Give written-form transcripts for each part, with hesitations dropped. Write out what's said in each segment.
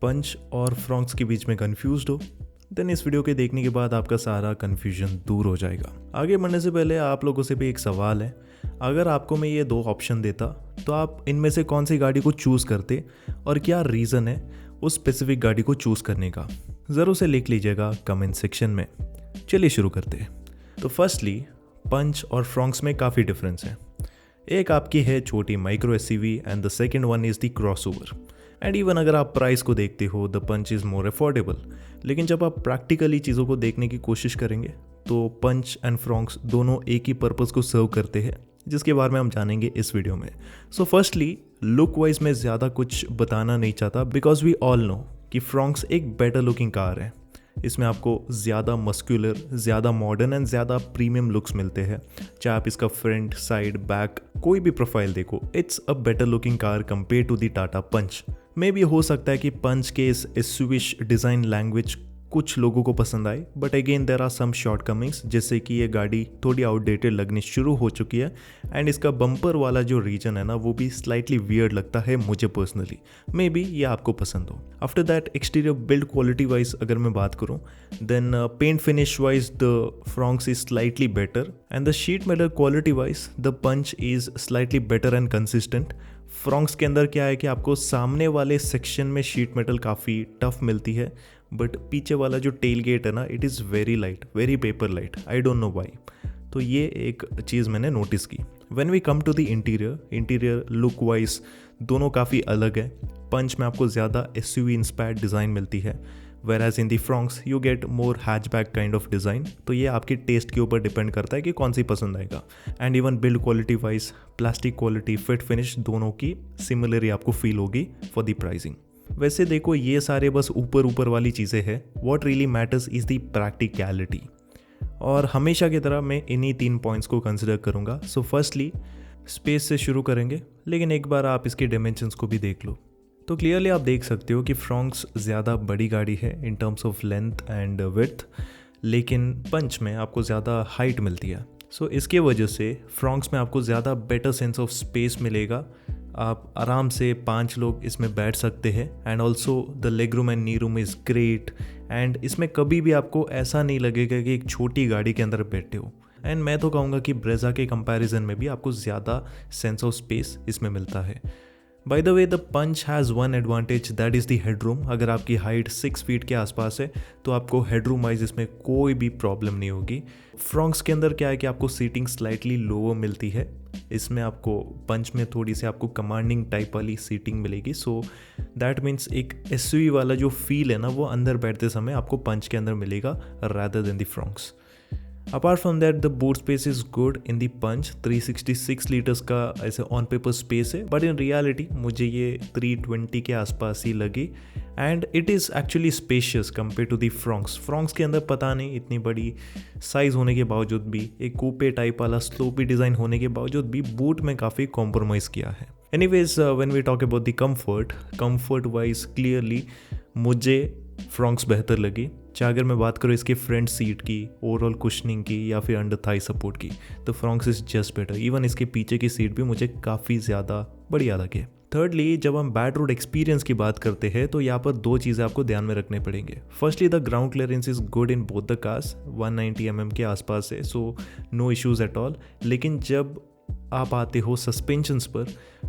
पंच और फ्रॉन्क्स के बीच में कंफ्यूज्ड हो, देन इस वीडियो के देखने के बाद आपका सारा कंफ्यूजन दूर हो जाएगा। आगे बढ़ने से पहले आप लोगों से भी एक सवाल है, अगर आपको मैं ये दो ऑप्शन देता तो आप इनमें से कौन सी गाड़ी को चूज़ करते और क्या रीज़न है उस स्पेसिफिक गाड़ी को चूज़ करने का, ज़रूर से लिख लीजिएगा कमेंट सेक्शन में। चलिए शुरू करते हैं। तो फर्स्टली पंच और फ्रॉन्क्स में काफ़ी डिफरेंस है। एक आपकी है छोटी micro SUV and the second one is the crossover. And even अगर आप प्राइस को देखते हो the Punch is more affordable, लेकिन जब आप प्रैक्टिकली चीज़ों को देखने की कोशिश करेंगे तो पंच एंड फ्रॉन्क्स दोनों एक ही पर्पज़ को सर्व करते हैं, जिसके बारे में हम जानेंगे इस वीडियो में। सो फर्स्टली लुक वाइज मैं ज़्यादा कुछ बताना नहीं चाहता बिकॉज वी ऑल नो कि फ्रॉन्क्स एक बेटर लुकिंग कार है। इसमें आपको ज़्यादा मस्कुलर, ज़्यादा मॉडर्न एंड ज़्यादा प्रीमियम लुक्स मिलते हैं। चाहे आप इसका फ्रंट, साइड, बैक कोई भी प्रोफाइल देखो, it's a better looking car compare to the Tata Punch. मे भी हो सकता है कि पंच के इस एसयूवी डिज़ाइन लैंग्वेज कुछ लोगों को पसंद आए, but again there are some shortcomings, जैसे कि ये गाड़ी थोड़ी आउटडेटेड लगनी शुरू हो चुकी है एंड इसका बम्पर वाला जो रीजन है ना वो भी स्लाइटली वियर्ड लगता है मुझे पर्सनली। मे बी ये आपको पसंद हो। After that exterior build quality wise अगर मैं बात करूँ, then paint finish wise the Fronx is slightly better and the sheet metal quality wise the Punch is slightly better and consistent. Fronx के अंदर क्या है कि आपको सामने वाले सेक्शन में शीट मेटल काफ़ी टफ मिलती है, बट पीछे वाला जो टेल गेट है ना it is very light, very paper light, I don't know why. तो ये एक चीज़ मैंने नोटिस की। When we come to the interior look wise दोनों काफ़ी अलग है। पंच में आपको ज़्यादा एसयूवी इंस्पायर्ड डिज़ाइन मिलती है, whereas in the Fronx you get more hatchback kind of design। तो ये आपके टेस्ट के ऊपर डिपेंड करता है कि कौन सी पसंद आएगा। And even build quality wise, plastic quality, fit finish दोनों की सिमिलर आपको फील होगी फॉर द प्राइसिंग। वैसे देखो ये सारे बस ऊपर वाली चीज़ें हैं। What really matters is the practicality, और हमेशा की तरह मैं इन्हीं 3 पॉइंट्स को कंसिडर करूँगा। सो फर्स्टली स्पेस से शुरू करेंगे, लेकिन एक बार आप इसके डायमेंशंस को भी देख लो तो क्लियरली आप देख सकते हो कि फ्रॉन्क्स ज़्यादा बड़ी गाड़ी है इन terms of length and width, लेकिन पंच में आपको ज़्यादा हाइट मिलती है। सो इसके वजह से फ्रॉन्क्स में आपको ज़्यादा बेटर सेंस ऑफ स्पेस मिलेगा। आप आराम से 5 लोग इसमें बैठ सकते हैं and also the leg room and knee room is great. And इसमें कभी भी आपको ऐसा नहीं लगेगा कि एक छोटी गाड़ी के अंदर बैठे हो। एंड मैं तो कहूँगा कि ब्रेजा के कंपैरिजन में भी आपको ज़्यादा सेंस ऑफ स्पेस इसमें मिलता है। By the way the Punch has one advantage, that is the headroom. अगर आपकी हाइट 6 फीट के आसपास है तो आपको हेडरूम वाइज इसमें कोई भी प्रॉब्लम नहीं होगी। फ्रॉन्क्स के अंदर क्या है कि आपको सीटिंग स्लाइटली लोअर मिलती है। इसमें आपको पंच में थोड़ी सी आपको कमांडिंग टाइप वाली सीटिंग मिलेगी। सो दैट मीन्स एक एसयूवी वाला जो फील है ना वो अंदर बैठते समय आपको पंच के अंदर मिलेगा rather than the Fronx. Apart from that the boot space is good in the Punch. 366 litres का ऐसे ऑन पेपर स्पेस है, बट इन रियलिटी मुझे ये 320 के आसपास ही लगी। And it is actually spacious compare to the Fronx के अंदर पता नहीं इतनी बड़ी साइज़ होने के बावजूद भी, एक कूपे टाइप वाला स्लोपी डिज़ाइन होने के बावजूद भी बूट में काफ़ी कॉम्प्रोमाइज़ किया है। Anyways when we talk about the comfort wise clearly मुझे फ्रॉन्क्स बेहतर लगी। चाहे अगर मैं बात करूँ इसके फ्रंट सीट की, ओवरऑल कुशनिंग की या फिर अंडर थाई सपोर्ट की, तो Fronx is just better. Even इसके पीछे की सीट भी मुझे काफ़ी ज़्यादा बढ़िया लगे। थर्डली जब हम बैड रोड एक्सपीरियंस की बात करते हैं तो यहाँ पर 2 चीज़ें आपको ध्यान में रखने पड़ेंगे। Firstly the ground clearance is good in both the cars, 190 mm के आसपास है, so no issues at all. लेकिन जब आप आते हो सस्पेंशंस पर,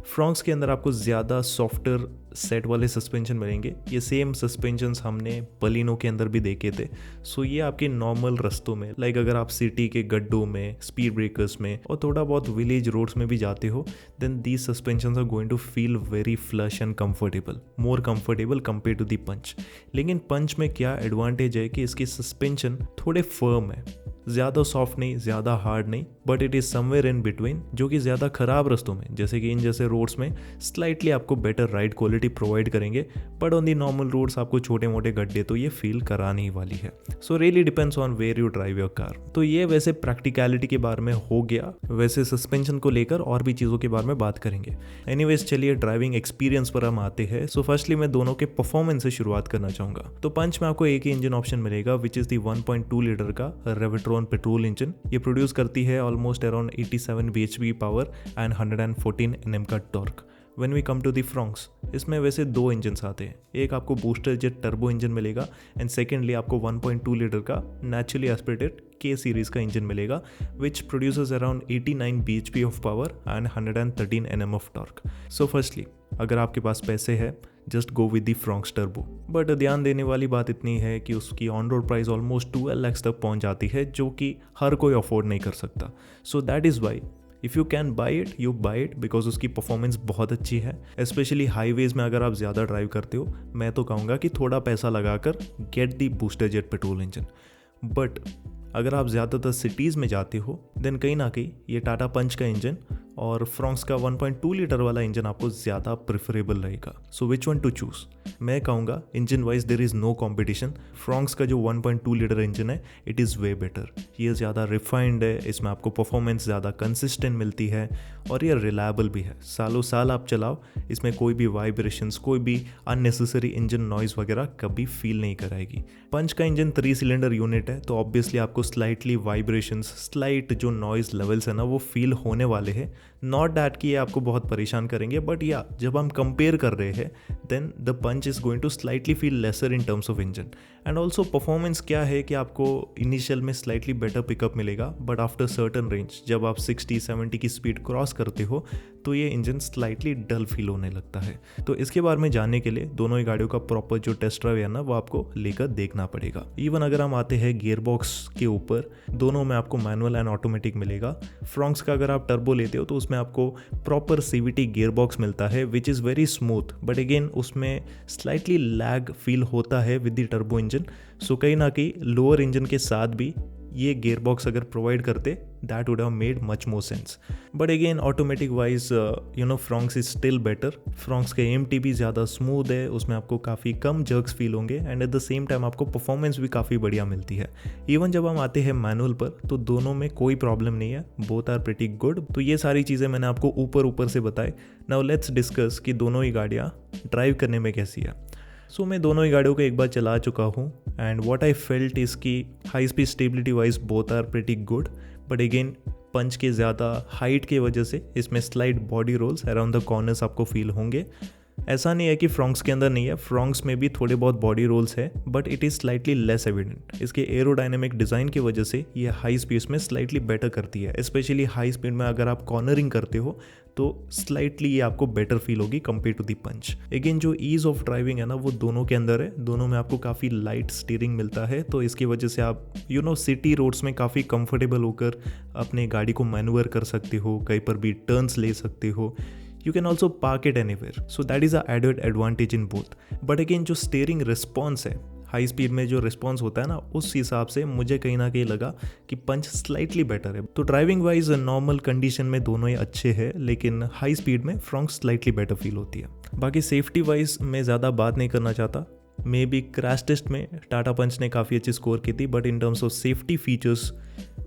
फ्रॉन्क्स के अंदर आपको ज़्यादा सॉफ्टर सेट वाले सस्पेंशन मिलेंगे। ये सेम सस्पेंशंस हमने बलिनो के अंदर भी देखे थे। सो ये आपके नॉर्मल रास्तों में, लाइक अगर आप सिटी के गड्ढों में, स्पीड ब्रेकर्स में और थोड़ा बहुत विलेज रोड्स में भी जाते हो, then these suspensions are going to feel very flush and comfortable, more comfortable compare to the Punch. लेकिन पंच में क्या एडवांटेज है कि इसके सस्पेंशन थोड़े फर्म है, ज़्यादा सॉफ्ट नहीं, ज़्यादा हार्ड नहीं, but it is somewhere in between, जो कि ज़्यादा ख़राब रास्तों में जैसे कि इन जैसे रोड्स में स्लाइटली आपको बेटर राइड क्वालिटी प्रोवाइड करेंगे, but on the normal roads आपको छोटे मोटे गड्ढे तो ये फील कराने ही वाली है। So really depends on where you drive your car. तो ये वैसे प्रैक्टिकलिटी के बारे में हो गया। वैसे सस्पेंशन को लेकर और भी चीज़ों के बारे में बात करेंगे। एनीवेज चलिए ड्राइविंग एक्सपीरियंस पर हम आते हैं। सो फर्स्टली मैं दोनों के परफॉर्मेंस से शुरुआत करना चाहूँगा। तो पंच में आपको एक ही इंजन ऑप्शन मिलेगा, विच इज़ दी 1.2 लीटर का रेवट्रॉन पेट्रोल इंजन। ये प्रोड्यूस करती है almost around 87 bhp power and 114 Nm का torque. When we come to the Fronx, इसमें वैसे 2 इंजन्स आते हैं। एक आपको बूस्टर जेट टर्बो इंजन मिलेगा एंड सेकेंडली आपको 1.2 लीटर का नेचुरली एस्पिरेटेड के सीरीज का इंजन मिलेगा which produces around 89 bhp of power and 113 Nm of torque. So firstly अगर आपके पास पैसे है just go with the Fronx turbo, but ध्यान देने वाली बात इतनी है कि उसकी on road price almost 12 lakhs तक पहुंच जाती है, जो कि हर कोई अफोर्ड नहीं कर सकता। So that is why if you can buy it you by it, because उसकी परफॉर्मेंस बहुत अच्छी है। स्पेशली हाईवेज में अगर आप ज़्यादा ड्राइव करते हो, मैं तो कहूँगा कि थोड़ा पैसा लगाकर get the booster jet petrol engine. But अगर आप ज़्यादातर सिटीज़ में जाते हो देन कहीं ना कहीं ये टाटा पंच का इंजन और फ्रॉन्क्स का 1.2 लीटर वाला इंजन आपको ज़्यादा प्रेफरेबल रहेगा। So which one to choose? मैं कहूँगा engine wise there is no competition. Fronx का जो 1.2 लीटर इंजन है इट इज़ वे बेटर। ये ज़्यादा रिफाइंड है, इसमें आपको परफॉर्मेंस ज़्यादा कंसिस्टेंट मिलती है और ये रिलायबल भी है। सालों साल आप चलाओ, इसमें कोई भी वाइब्रेशंस, कोई भी अननेसेसरी इंजन नॉइज़ वगैरह कभी फील नहीं कराएगी। पंच का इंजन 3 सिलेंडर यूनिट है, तो ऑब्वियसली आपको स्लाइटली वाइब्रेशंस, स्लाइट जो नॉइज़ लेवल्स है ना वो फील होने वाले हैं। नॉट दैट कि ये आपको बहुत परेशान करेंगे, बट या जब हम कंपेयर कर रहे हैं then the Punch is going to slightly feel lesser in terms of engine. And also performance क्या है कि आपको इनिशियल में स्लाइटली बेटर पिकअप मिलेगा, बट आफ्टर सर्टन रेंज जब आप 60-70 की स्पीड क्रॉस करते हो तो ये इंजन स्लाइटली डल फील होने लगता है। तो इसके बारे में जानने के लिए दोनों ही गाड़ियों का प्रॉपर जो टेस्ट ड्राइव है ना वो आपको लेकर देखना पड़ेगा। इवन अगर हम आते हैं गियर बॉक्स के ऊपर, दोनों में आपको मैनुअल एंड ऑटोमेटिक मिलेगा। फ्रॉन्क्स का अगर आप टर्बो लेते हो तो उसमें आपको प्रॉपर CVT गियर बॉक्स मिलता है which is very smooth, but again उसमें स्लाइटली लैग फील होता है विद द टर्बो इंजन। सो कहीं ना कहीं लोअर इंजन के साथ भी ये गियर बॉक्स अगर प्रोवाइड करते that would have made much more sense. But again automatic wise Fronx is still better. Fronx का AMT भी ज़्यादा स्मूथ है, उसमें आपको काफ़ी कम जर्क्स फील होंगे and at the same time आपको परफॉर्मेंस भी काफ़ी बढ़िया मिलती है। इवन जब हम आते हैं मैनुअल पर तो दोनों में कोई प्रॉब्लम नहीं है, बोथ आर प्रिटी गुड। तो ये सारी चीज़ें मैंने आपको ऊपर से बताई। नाउ लेट्स डिस्कस कि दोनों ही गाड़ियाँ ड्राइव करने में कैसी है। सो मैं दोनों ही गाड़ियों को एक बार चला चुका हूँ and what I felt is कि high speed stability wise both are pretty good, but again Punch के ज़्यादा हाइट की वजह से इसमें slide body rolls around the corners आपको फील होंगे। ऐसा नहीं है कि फ्रॉन्क्स के अंदर नहीं है, फ्रॉन्क्स में भी थोड़े बहुत बॉडी रोल्स है, but it is slightly less evident. इसके एरोडायनेमिक डिज़ाइन की वजह से ये हाई स्पीड में स्लाइटली बेटर करती है। स्पेशली हाई स्पीड में अगर आप कॉर्नरिंग करते हो तो स्लाइटली ये आपको बेटर फील होगी compare to the Punch. Again जो ईज ऑफ ड्राइविंग है ना वो दोनों के अंदर है, दोनों में आपको काफ़ी लाइट स्टीयरिंग मिलता है, तो इसकी वजह से आप सिटी रोड्स में काफ़ी कंफर्टेबल होकर अपने गाड़ी को मैनूवर कर सकते हो, कहीं पर भी टर्न्स ले सकते हो। You can also park it anywhere. So that is a added advantage in both. But again जो steering response है, हाई स्पीड में जो रिस्पॉन्स होता है ना उस हिसाब से मुझे कहीं ना कहीं लगा कि पंच स्लाइटली बेटर है। तो ड्राइविंग वाइज नॉर्मल कंडीशन में दोनों ही अच्छे हैं, लेकिन हाई स्पीड में फ्रॉन्क्स स्लाइटली बेटर फील होती है। बाकी सेफ्टी वाइज मैं ज़्यादा बात नहीं करना चाहता। मे बी क्रैश टेस्ट में टाटा पंच ने काफ़ी अच्छी स्कोर की थी, but in terms of safety features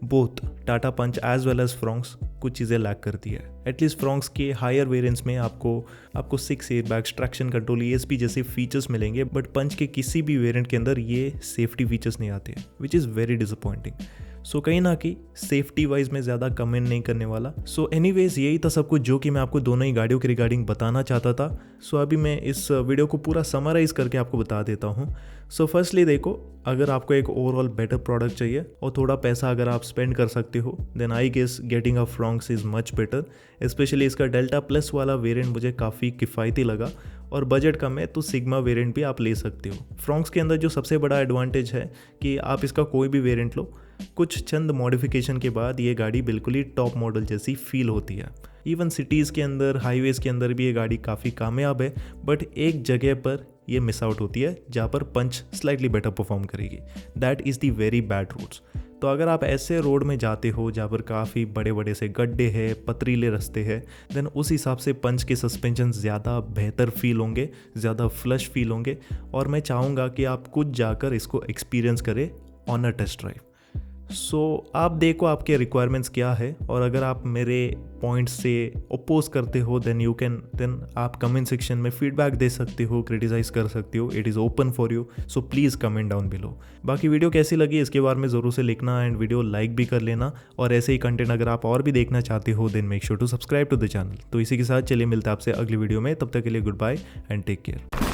both Tata Punch as well as Fronx कुछ चीज़ें लैक करती है। एटलीस्ट फ्रॉन्क्स के हायर वेरिएंट्स में आपको 6 एयरबैग्स, ट्रैक्शन कंट्रोल, ESP जैसे फीचर्स मिलेंगे, बट पंच के किसी भी वेरिएंट के अंदर ये सेफ्टी फीचर्स नहीं आते, विच इज़ वेरी डिसअपॉइंटिंग। सो कहीं ना कहीं सेफ्टी वाइज में ज़्यादा कमेंट नहीं करने वाला। सो एनीवेज यही था सब कुछ जो कि मैं आपको दोनों ही गाड़ियों के रिगार्डिंग बताना चाहता था। सो अभी मैं इस वीडियो को पूरा समराइज़ करके आपको बता देता हूँ। सो फर्स्टली देखो, अगर आपको एक ओवरऑल बेटर प्रोडक्ट चाहिए और थोड़ा पैसा अगर आप स्पेंड कर सकते हो then I guess getting a Fronx is much better. Specially इसका डेल्टा प्लस वाला वेरिएंट मुझे काफ़ी किफ़ायती लगा और बजट कम है तो सिग्मा वेरिएंट भी आप ले सकते हो। फ्रॉन्क्स के अंदर जो सबसे बड़ा एडवांटेज है कि आप इसका कोई भी वेरिएंट लो, कुछ चंद मॉडिफिकेशन के बाद ये गाड़ी बिल्कुल ही टॉप मॉडल जैसी फील होती है। इवन सिटीज़ के अंदर, हाईवेज़ के अंदर भी ये गाड़ी काफ़ी कामयाब है, बट एक जगह पर ये मिस आउट होती है जहाँ पर पंच स्लाइटली बेटर परफॉर्म करेगी। That is the very bad roads. तो अगर आप ऐसे रोड में जाते हो जहाँ पर काफ़ी बड़े बड़े से गड्ढे हैं, पथरीले रास्ते हैं, देन उस हिसाब से पंच के सस्पेंशन ज़्यादा बेहतर फील होंगे, ज़्यादा फ्लश फील होंगे। और मैं चाहूँगा कि आप खुद जाकर इसको एक्सपीरियंस करें ऑन अ टेस्ट ड्राइव। सो आप देखो आपके रिक्वायरमेंट्स क्या है, और अगर आप मेरे पॉइंट्स से ओपोज करते हो देन आप कमेंट सेक्शन में फीडबैक दे सकते हो, क्रिटिसाइज कर सकते हो। It is open for you, so please comment down below. बाकी वीडियो कैसी लगी इसके बारे में ज़रूर से लिखना, एंड वीडियो लाइक भी कर लेना। और ऐसे ही कंटेंट अगर आप और भी देखना चाहते हो then make sure to subscribe to the channel. तो इसी के साथ चलिए मिलते हैं आपसे अगली वीडियो में, तब तक के लिए good bye and take care.